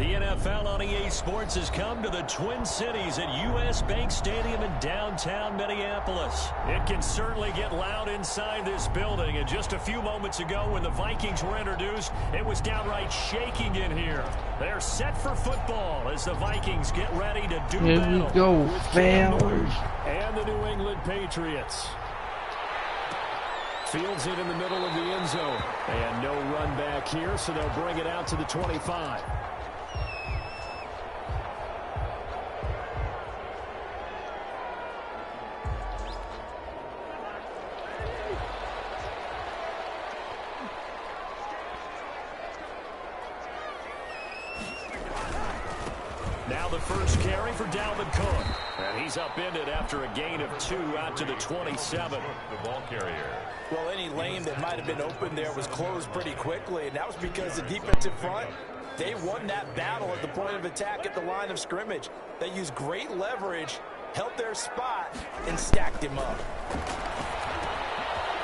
The NFL on EA Sports has come to the Twin Cities at US Bank Stadium in downtown Minneapolis. It can certainly get loud inside this building, and just a few moments ago when the Vikings were introduced, it was downright shaking in here. They're set for football as the Vikings get ready to do Here battle we go, with fellas. and the New England Patriots. Fields it in the middle of the end zone. And no run back here, so they'll bring it out to the 25. Now the first carry for Dalvin Cook. And he's upended after a gain of 2 out to the 27. The ball carrier. Well, any lane that might have been open there was closed pretty quickly, and that was because the defensive front, they won that battle at the point of attack at the line of scrimmage. They used great leverage, held their spot, and stacked him up.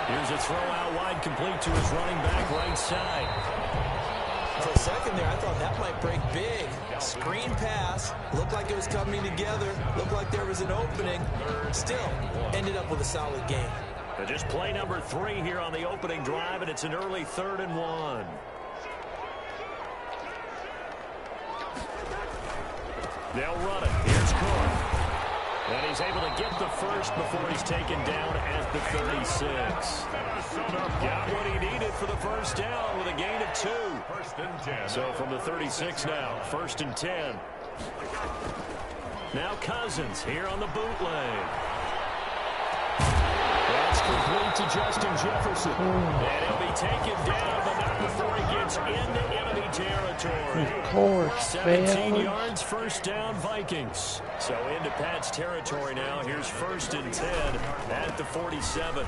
Here's a throw out wide, complete to his running back right side. For a second there, I thought that might break big. Screen pass. Looked like it was coming together. Looked like there was an opening. Still, ended up with a solid game. But just play number 3 here on the opening drive, and it's an early 3rd and 1. They'll run it. Here's Cook. And he's able to get the first before he's taken down at the 36. Got what he needed for the first down with a gain of 2. First and 10. So from the 36 now, 1st and 10. Now Cousins here on the bootleg. That's complete to Justin Jefferson. And he'll be taken down, but not before he gets into enemy territory. Of course, 17 yards, first down, Vikings. So into Pat's territory now. Here's 1st and 10 at the 47.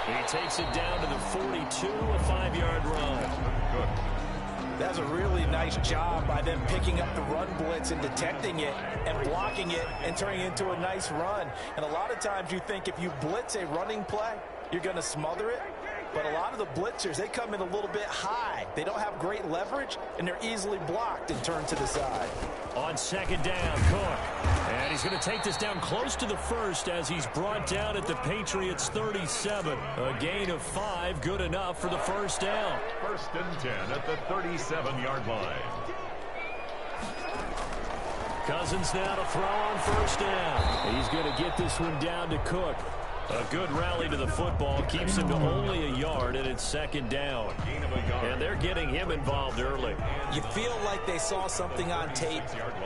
He takes it down to the 42, a 5-yard run. That's a really nice job by them picking up the run blitz and detecting it and blocking it and turning it into a nice run. And a lot of times you think if you blitz a running play, you're going to smother it. But a lot of the blitzers, they come in a little bit high. They don't have great leverage, and they're easily blocked and turned to the side. On 2nd down, Cook. And he's going to take this down close to the 1st as he's brought down at the Patriots' 37. A gain of 5, good enough for the first down. 1st and 10 at the 37-yard line. Cousins now to throw on 1st down. He's going to get this one down to Cook. A good rally to the football keeps him to only a yard, and it's 2nd down. And they're getting him involved early. You feel like they saw something on tape,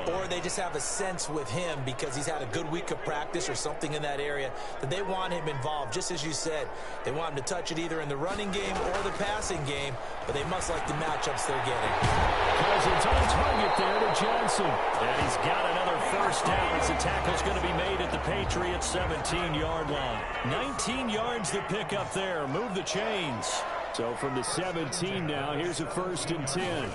or they just have a sense with him because he's had a good week of practice or something in that area that they want him involved. Just as you said, they want him to touch it either in the running game or the passing game, but they must like the matchups they're getting. Cousins on target there to Johnson. And he's got another first down as the tackle's going to be made at the Patriots' 17-yard line. 19 yards to pick up there. Move the chains. So from the 17 now, here's a 1st and 10.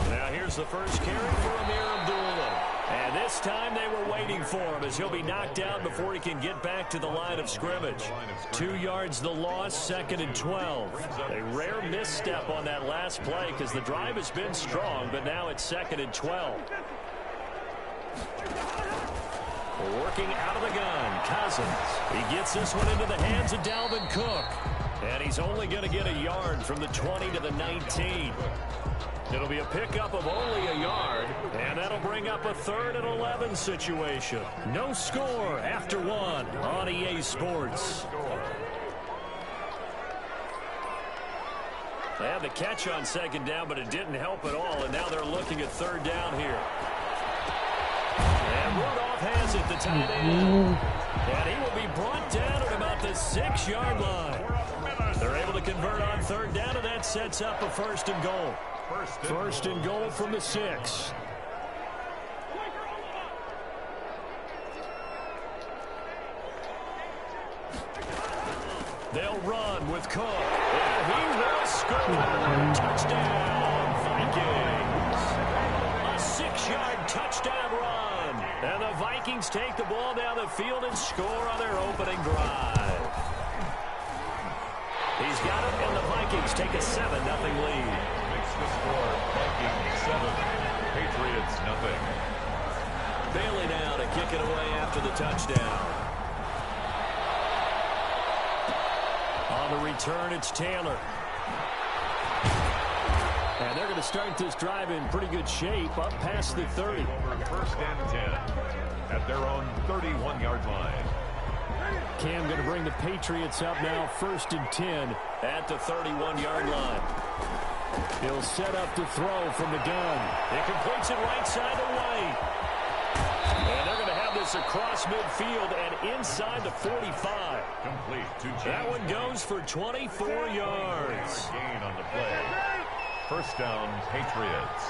Now here's the first carry for Amir Abdullah. And this time they were waiting for him as he'll be knocked out before he can get back to the line of scrimmage. 2 yards the loss, 2nd and 12. A rare misstep on that last play because the drive has been strong, but now it's 2nd and 12. Working out of the gun, Cousins. He gets this one into the hands of Dalvin Cook. And he's only going to get a yard from the 20 to the 19. It'll be a pickup of only a yard, and that'll bring up a 3rd and 11 situation. No score after 1 on EA Sports. They had the catch on 2nd down, but it didn't help at all, and now they're looking at 3rd down here. And Rudolph has it, the tight end. And he will be brought down at about the 6-yard line. They're able to convert on 3rd down, and that sets up a 1st and goal. 1st and goal from the 6. They'll run with Cook. And he will score. Touchdown, Vikings. A 6-yard touchdown run. And the Vikings take the ball down the field and score on their opening drive. He's got it, and the Vikings take a 7-0 lead. Makes the score Vikings 7, Patriots nothing. Bailey now to kick it away after the touchdown. On the return, it's Taylor. And they're going to start this drive in pretty good shape, up past the 30. Over first and 10 at their own 31-yard line. Cam going to bring the Patriots up now, 1st and 10 at the 31-yard line. He'll set up to throw from the gun. He completes it right side away. And they're going to have this across midfield and inside the 45. Complete to James. That one goes for 24 yards. Gain on the play. First down, Patriots.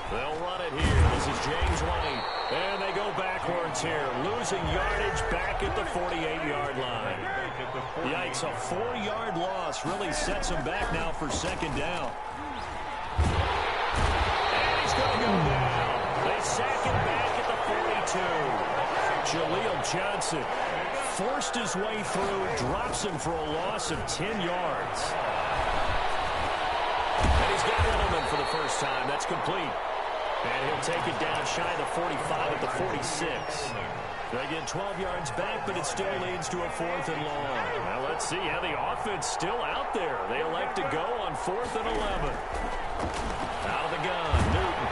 They'll run it here. This is James White. And they go backwards here. Losing yardage back at the 48-yard line. Yikes, a 4-yard loss really sets them back now for 2nd down. And he's going to go down. They sack him back at the 42. Jaleel Johnson forced his way through, drops him for a loss of 10 yards. And he's got Edelman for the first time. That's complete. And he'll take it down shy of the 45 at the 46. They get 12 yards back, but it still leads to a 4th and long. Now let's see how the offense still out there. They elect to go on 4th and 11. Out of the gun, Newton.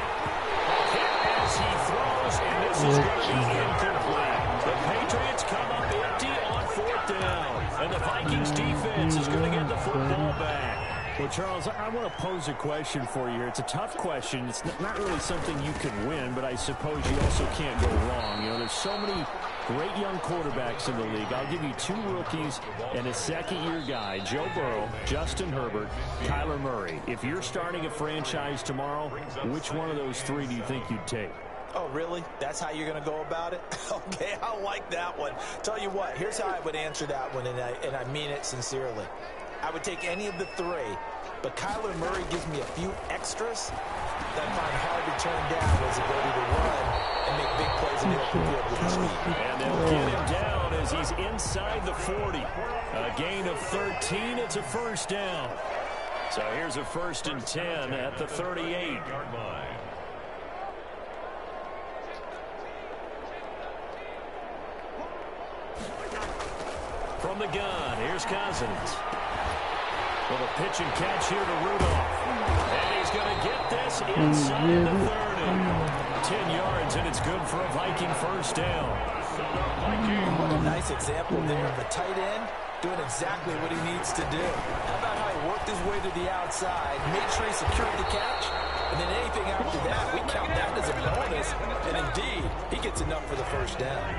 Hit as he throws, and this is going to be incomplete. The Patriots come up empty on 4th down. And the Vikings defense is going to get the football back. Well, Charles, I want to pose a question for you here. It's a tough question. It's not really something you can win, but I suppose you also can't go wrong. You know, there's so many great young quarterbacks in the league. I'll give you 2 rookies and a second-year guy, Joe Burrow, Justin Herbert, Kyler Murray. If you're starting a franchise tomorrow, which one of those 3 do you think you'd take? Oh, really? That's how you're going to go about it? Okay, I like that one. Tell you what, here's how I would answer that one, and I mean it sincerely. I would take any of the 3, but Kyler Murray gives me a few extras that I find hard to turn down, his ability to run and make big plays in the open field with his feet. And they'll get him down as he's inside the 40. A gain of 13. It's a 1st down. So here's a 1st and 10 at the 38-yard line. From the gun, here's Cousins. With a pitch and catch here to Rudolph. And he's going to get this inside the 30. 10 yards, and it's good for a Viking 1st down. What a nice example there of a tight end doing exactly what he needs to do. How about how he worked his way to the outside, made sure he secured the catch, and then anything after that, we count that as a bonus. And indeed, he gets enough for the 1st down.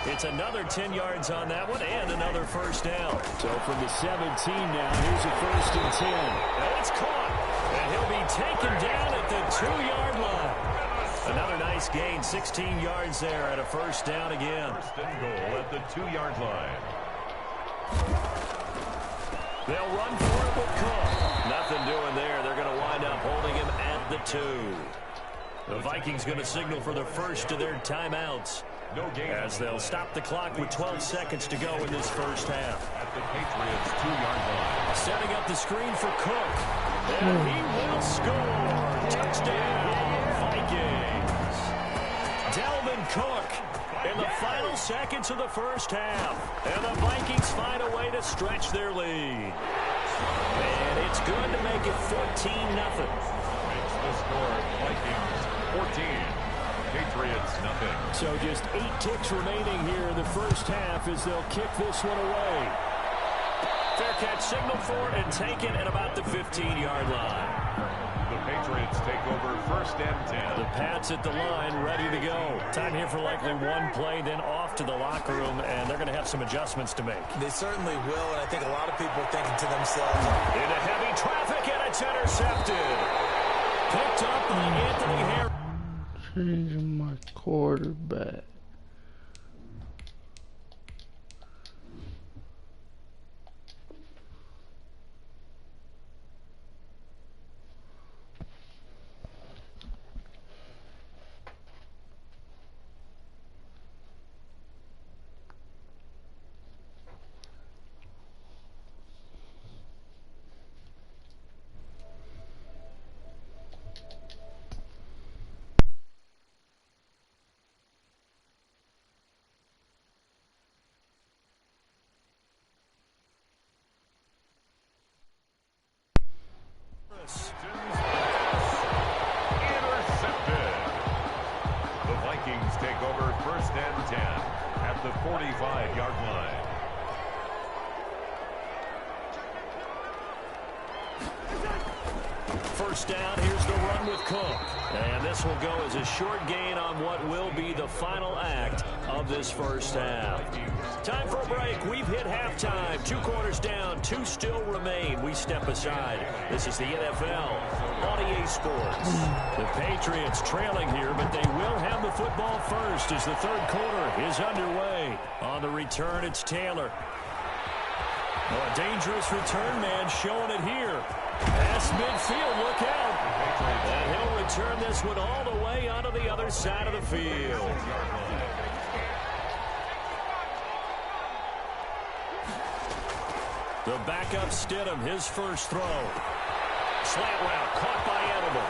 It's another 10 yards on that one and another 1st down. So from the 17 now, here's a 1st and 10. And it's caught. And he'll be taken down at the 2-yard line. Another nice gain, 16 yards there at a 1st down again. 1st and goal at the 2-yard line. They'll run for it with Cook. Nothing doing there. They're going to wind up holding him at the 2. The Vikings going to signal for the first of their timeouts. As they'll stop the clock with 12 seconds to go in this 1st half. At the Patriots' 2-yard line. Setting up the screen for Cook. And he will score. Touchdown, Vikings. Dalvin Cook in the final seconds of the 1st half. And the Vikings find a way to stretch their lead. And it's good to make it 14-0. Makes the score Vikings 14. Patriots nothing. So just 8 ticks remaining here in the 1st half as they'll kick this one away. Fair catch signal for it and taken at about the 15-yard line. The Patriots take over 1st and 10. The Pats at the line ready to go. Time here for likely one play, then off to the locker room, and they're going to have some adjustments to make. They certainly will, and I think a lot of people are thinking to themselves, into heavy traffic, and it's intercepted. Picked up by Anthony Harris. Changing my quarterback. Intercepted. The Vikings take over 1st and 10 at the 45-yard line. First down, here's the run with Cook. And this will go as a short gain on what will be the final act of this first half. Time for a break. We've hit halftime. 2 quarters down, 2 still remain. We step aside. This is the NFL on EA Sports. The Patriots trailing here, but they will have the football first as the 3rd quarter is underway. On the return, it's Taylor. Oh, a dangerous return man showing it here. Pass midfield, look out. And he'll return this one all the way onto the other side of the field. The backup Stidham, his first throw. Slant route, caught by Edelman.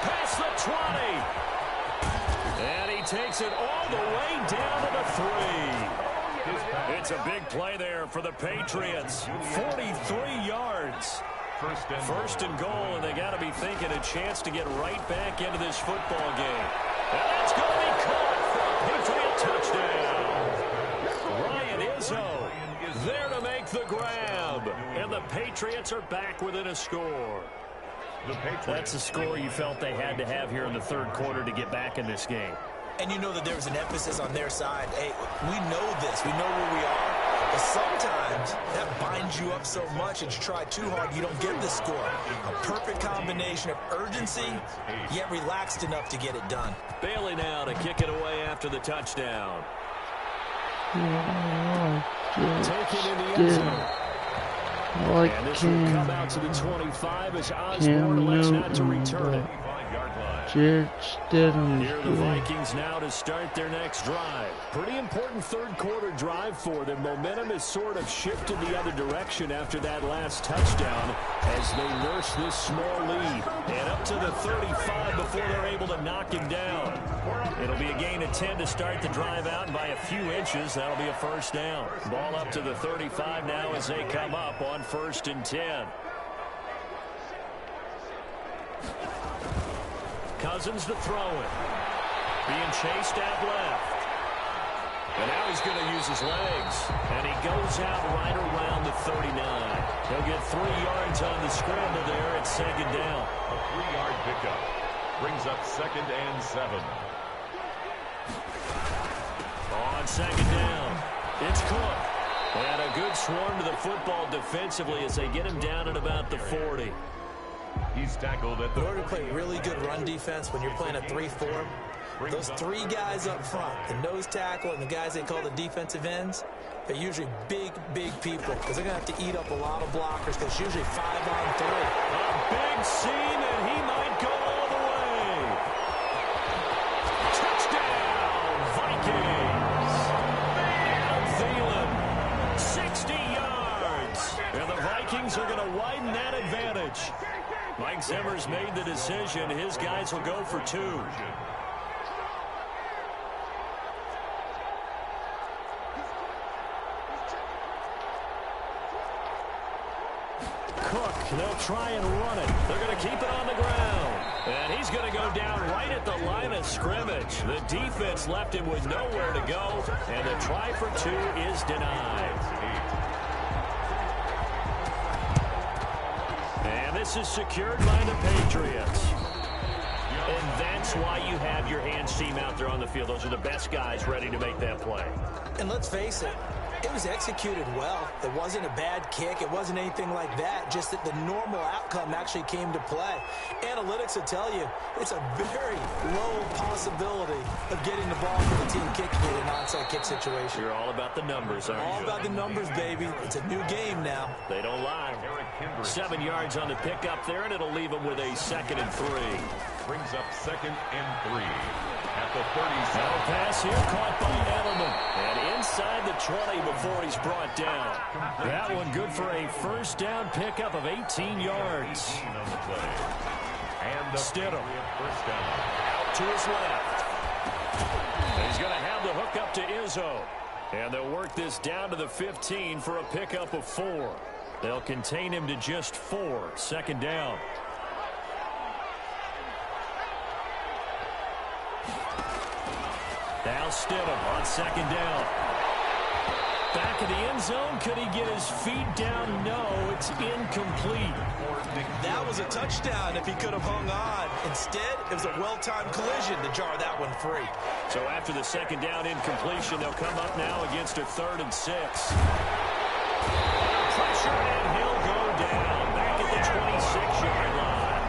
Past the 20. And he takes it all the way down to the 3. It's a big play there for the Patriots. 43 yards. First and goal, and they got to be thinking a chance to get right back into this football game. And that's going to be caught for a Patriot touchdown. Ryan Izzo there to make the grab. And the Patriots are back within a score. That's a score you felt they had to have here in the 3rd quarter to get back in this game. And you know that there was an emphasis on their side. Hey, we know this. We know where we are. But sometimes that binds you up so much and you try too hard, you don't get the score. A perfect combination of urgency, yet relaxed enough to get it done. Bailey now to kick it away after the touchdown. Taken in the end zone. And this will come out to the 25 as Osborne elects not to return it. Here the Vikings now to start their next drive. Pretty important 3rd quarter drive for them. Momentum has sort of shifted the other direction after that last touchdown as they nurse this small lead. And up to the 35 before they're able to knock him down. It'll be a gain of 10 to start the drive out, and by a few inches, that'll be a first down. Ball up to the 35 now as they come up on 1st and 10. Cousins to throw it. Being chased out left. And now he's going to use his legs. And he goes out right around the 39. He'll get 3 yards on the scramble there at 2nd down. A 3-yard pickup brings up 2nd and 7. On 2nd down, it's Cook. And a good swarm to the football defensively as they get him down at about the 40. He's tackled at the... In order to play really good run defense when you're playing a 3-4, those 3 guys up front, the nose tackle and the guys they call the defensive ends, they're usually big people because they're going to have to eat up a lot of blockers because it's usually 5 on 3. A big seam, and he might go all the way. Touchdown, Vikings. Thielen, 60 yards. And the Vikings are going to widen that advantage. Mike Zimmer's made the decision. His guys will go for 2. Cook, they'll try and run it. They're going to keep it on the ground. And he's going to go down right at the line of scrimmage. The defense left him with nowhere to go. And the try for 2 is denied. And this is secured by the Patriots. And that's why you have your hands team out there on the field. Those are the best guys ready to make that play. And let's face it, it was executed well. It wasn't a bad kick. It wasn't anything like that. Just that the normal outcome actually came to play. Analytics will tell you it's a very low possibility of getting the ball for the team kicking it in an onside kick situation. You're all about the numbers, aren't you? All about the numbers, baby. It's a new game now. They don't lie. 7 yards on the pickup there, and it'll leave them with a 2nd and 3. Brings up 2nd and 3 at the 37. Now pass here caught by Edelman. And inside the 20 before he's brought down. That one good for a first down pickup of 18 yards. And Stidham first down. out to his left. And he's going to have the hook up to Izzo. And they'll work this down to the 15 for a pickup of 4. They'll contain him to just 4. Second down. Now Stidham on second down. Back in the end zone. Could he get his feet down? No, it's incomplete. That was a touchdown if he could have hung on. Instead, it was a well-timed collision to jar that one free. So after the second down incompletion, they'll come up now against a 3rd and 6. Pressure, and he'll go down back at the 26-yard line.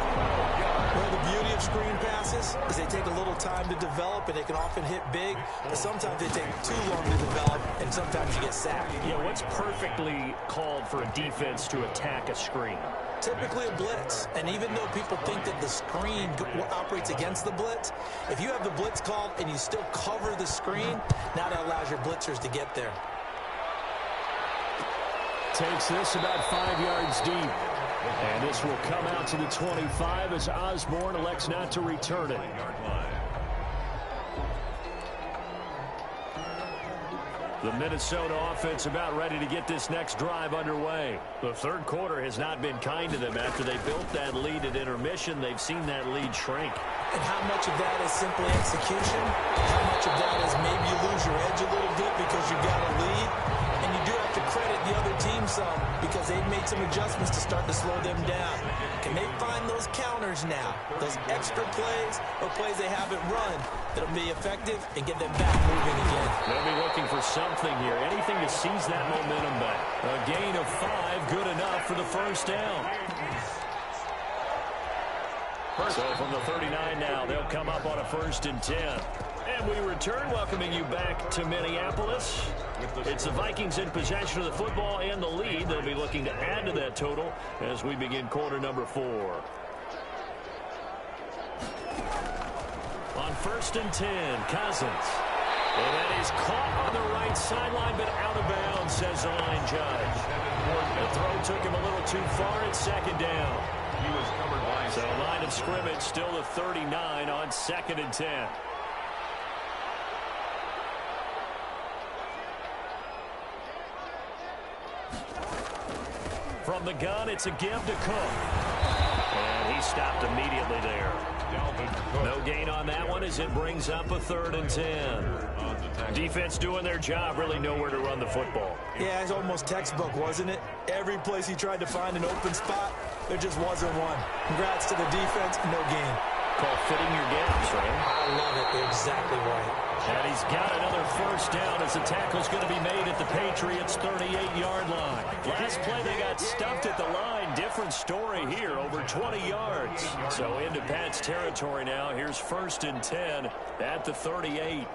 Well, the beauty of screen passes is they take a little time to develop, and they can often hit big, but sometimes they take too long to develop, and sometimes you get sacked. Yeah, what's perfectly called for a defense to attack a screen? Typically a blitz, and even though people think that the screen operates against the blitz, if you have the blitz called and you still cover the screen, now that allows your blitzers to get there. Takes this about 5 yards deep. And this will come out to the 25 as Osborne elects not to return it. The Minnesota offense about ready to get this next drive underway. The third quarter has not been kind to them after they built that lead at intermission. They've seen that lead shrink. And how much of that is simply execution? How much of that is maybe you lose your edge a little bit because you've got a lead? And you do have to credit the other team some because they've made some adjustments to start to slow them down. Can they find those counters now? Those extra plays or plays they haven't run that'll be effective and get them back moving again. They'll be looking for something here. Anything to seize that momentum back. A gain of 5, good enough for the first down. So from the 39 now, they'll come up on a 1st and 10. And we return, welcoming you back to Minneapolis. It's the Vikings in possession of the football and the lead. They'll be looking to add to that total as we begin quarter number 4. On 1st and 10, Cousins. And that is caught on the right sideline, but out of bounds, says the line judge. The throw took him a little too far. It's second down. He was covered by... So line of scrimmage still the 39 on 2nd and 10. From the gun, it's a give to Cook. And he stopped immediately there. No gain on that one as it brings up a 3rd and 10. Defense doing their job, really nowhere to run the football. Yeah, it's almost textbook, wasn't it? Every place he tried to find an open spot, there just wasn't one. Congrats to the defense, no gain. Called fitting your gaps, right? I love it. You're exactly right. And he's got another first down as the tackle's going to be made at the Patriots' 38-yard line. Last play, they got stuffed at the line. Different story here, over 20 yards. So into Pat's territory now. Here's 1st and 10 at the 38.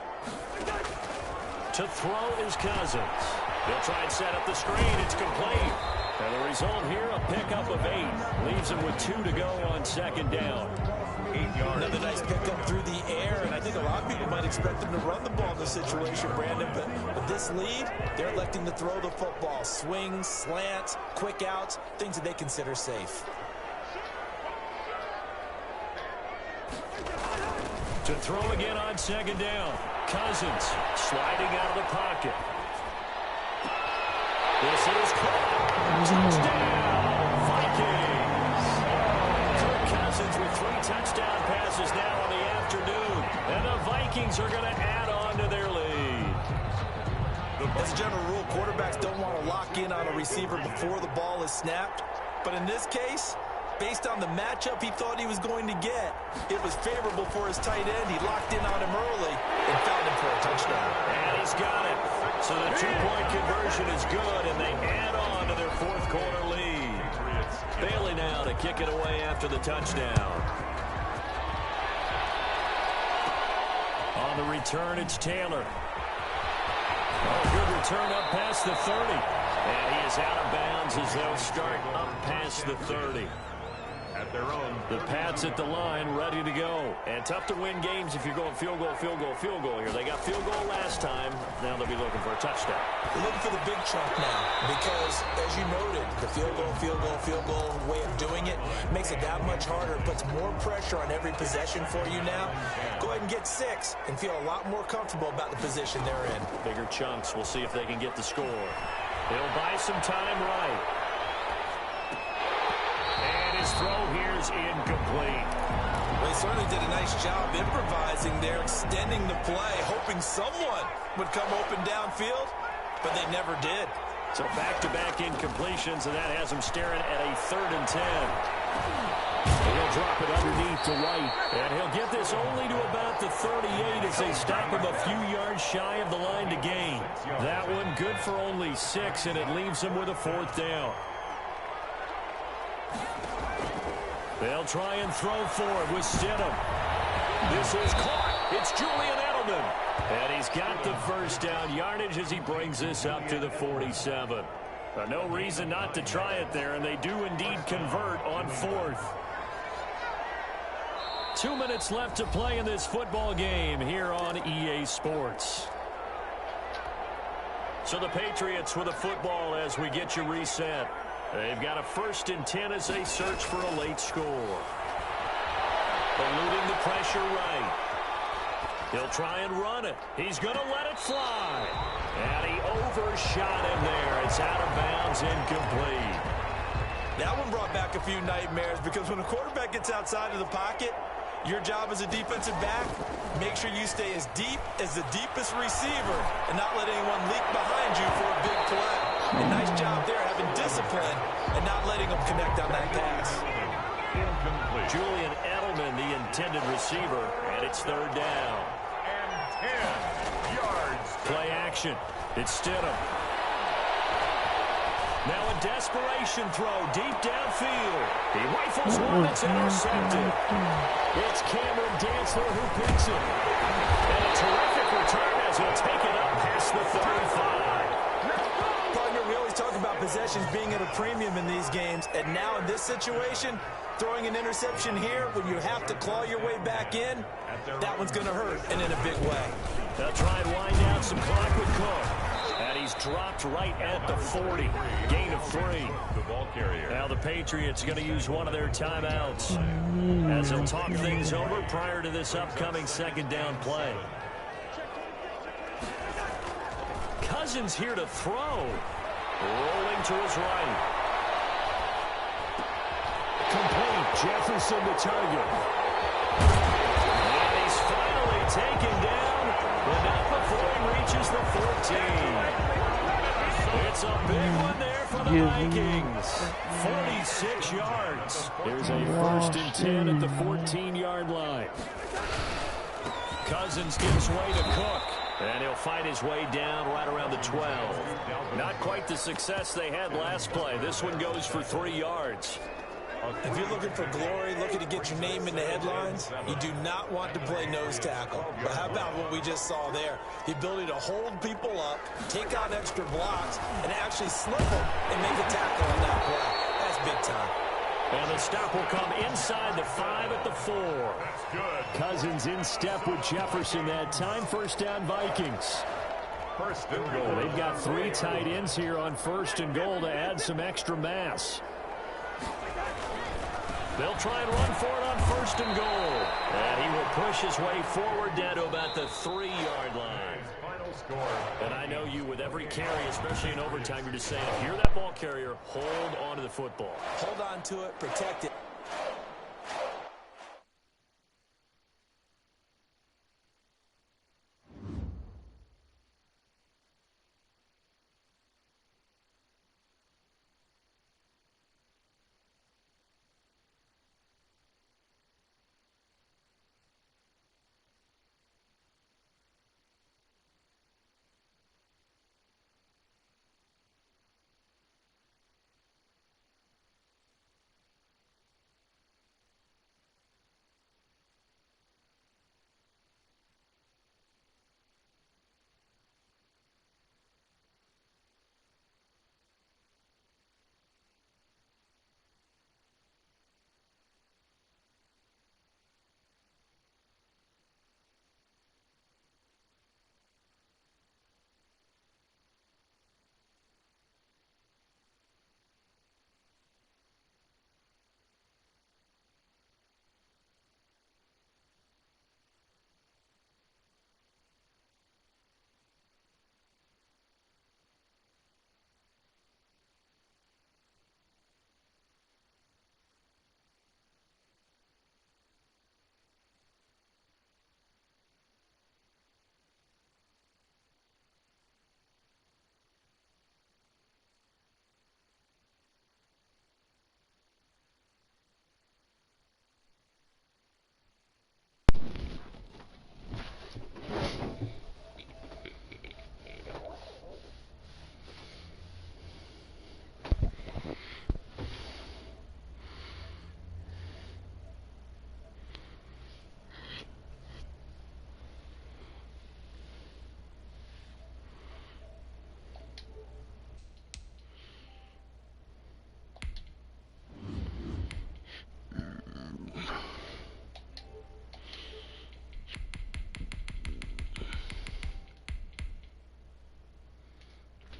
To throw is Cousins. They'll try and set up the screen. It's complete. And the result here, a pickup of 8. Leaves him with 2 to go on 2nd down. 8 yards. Another nice pickup through the air, and I think a lot of people might expect them to run the ball in this situation, Brandon, but with this lead, they're electing to throw the football. Swings, slants, quick outs, things that they consider safe. To throw again on 2nd down. Cousins sliding out of the pocket. This is caught. Touchdown, Vikings. Kirk Cousins with 3 touchdown passes now on the afternoon. And the Vikings are going to add on to their lead. As a general rule, quarterbacks don't want to lock in on a receiver before the ball is snapped. But in this case, based on the matchup he thought he was going to get, it was favorable for his tight end. He locked in on him early and found him for a touchdown. And he's got it. So the 2-point conversion is good, and they add on to their 4th quarter lead. Bailey now to kick it away after the touchdown. On the return, it's Taylor. Oh, good return up past the 30. And he is out of bounds as they'll start up past the 30. At their own. The Pats at the line, ready to go. And tough to win games if you're going field goal, field goal, field goal here. They got field goal last time. Now they'll be looking for a touchdown. They're looking for the big chunk now because, as you noted, the field goal way of doing it makes it that much harder. It puts more pressure on every possession for you now. Go ahead and get 6 and feel a lot more comfortable about the position they're in. Bigger chunks. We'll see if they can get the score. They'll buy some time right. his throw here's incomplete. They certainly did a nice job improvising there, extending the play, hoping someone would come open downfield, but they never did. So back-to-back incompletions, and that has him staring at a 3rd and 10. He'll drop it underneath to White, and he'll get this only to about the 38 as they stop him a few yards shy of the line to gain. That one good for only 6, and it leaves him with a 4th down. They'll try and throw for it with Stidham. This is caught. It's Julian Edelman. And he's got the 1st down yardage as he brings this up to the 47. No reason not to try it there, and they do indeed convert on 4th. 2 minutes left to play in this football game here on EA Sports. So the Patriots with a football as we get you reset. They've got a 1st and 10 as they search for a late score. Eluding the pressure right. He'll try and run it. He's going to let it fly. And he overshot him there. It's out of bounds, incomplete. That one brought back a few nightmares because when a quarterback gets outside of the pocket, your job as a defensive back, make sure you stay as deep as the deepest receiver and not let anyone leak behind you for a big play. A nice job there having discipline and not letting them connect on that pass. Julian Edelman, the intended receiver, and it's 3rd down. And 10 yards. Play action. It's Stidham. Now a desperation throw deep downfield. He rifles one that's intercepted. It's Cameron Dantzler who picks it. And a terrific return as he'll take it up past the 35. Partner, we always talk about possessions being at a premium in these games, and now in this situation, throwing an interception here when you have to claw your way back in, that one's going to hurt, and in a big way. They'll try and wind down some clock with Cook. And he's dropped right at the 40. Gain of 3. The ball carrier. Now the Patriots going to use one of their timeouts as they'll talk things over prior to this upcoming 2nd down play. Cousins here to throw. Rolling to his right. Complete. Jefferson the target. And he's finally taken down, but not before he reaches the 14. It's a big one there for the Vikings. 46 yards. There's a 1st and 10 at the 14-yard line. Cousins gives way to Cook. And he'll fight his way down right around the 12. Not quite the success they had last play. This one goes for 3 yards. If you're looking for glory, looking to get your name in the headlines, you do not want to play nose tackle. But how about what we just saw there? The ability to hold people up, take out extra blocks, and actually slip them and make a tackle on that play. That's big time. And the stop will come inside the 5 at the 4. That's good. Cousins in step with Jefferson that time. 1st down Vikings. 1st and goal. They've got 3 tight ends here on 1st and goal to add some extra mass. They'll try and run for it on 1st and goal. And he will push his way forward down to about the 3-yard line. Final score. And I know you, with every carry, especially in overtime, you're just saying, if you're that ball carrier, hold on to the football. Hold on to it, protect it.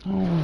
Oh,